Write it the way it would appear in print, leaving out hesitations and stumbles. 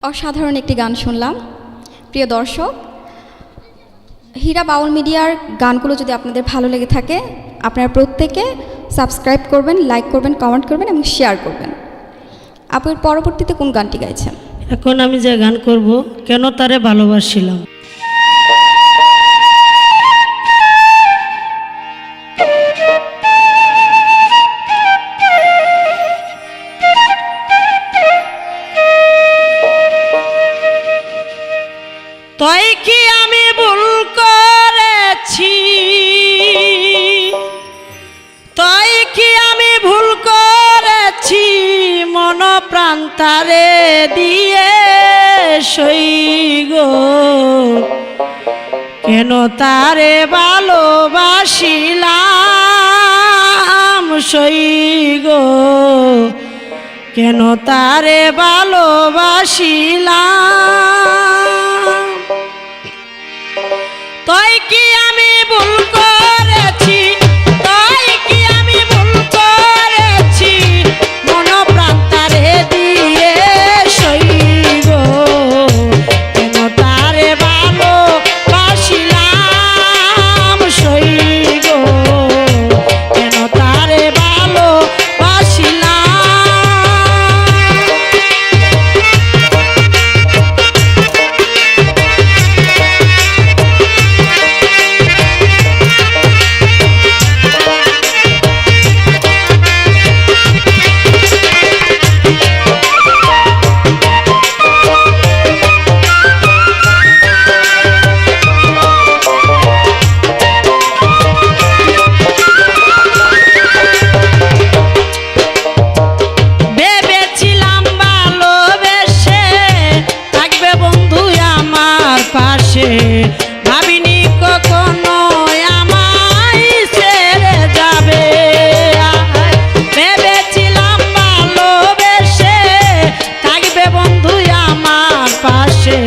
অসাধারণ একটি গান শুনলাম। প্রিয় দর্শক, হীরা বাউল মিডিয়ার গানগুলো যদি আপনাদের ভালো লেগে থাকে আপনারা প্রত্যেকে সাবস্ক্রাইব করবেন, লাইক করবেন, কমেন্ট করবেন এবং শেয়ার করবেন। আপনি পরবর্তীতে কোন গানটি গাইছেন? এখন আমি যে গান করব, কেন তারে ভালোবাসিলাম। তাই কি আমি ভুল করেছি, তাই কি আমি ভুল করেছি, মন প্রাণ তারে দিয়ে সইগো, কেন তারে ভালোবাসিলাম সইগো, কেন তারে ভালোবাসিলাম। তাই কি আমি ভুল করেছি, তাই কি আমি ভুল করেছি, মন প্রাণ তারে দিয়ে সইগো, কেন তারে ভালোবাসিলাম সইগো, কেন তারে ভালোবাসিলাম। ভাবিনি কখনো আমায় ছেড়ে যাবে, ভেবেছিলাম ভালোবেসে থাকবে বন্ধু আমার পাশে।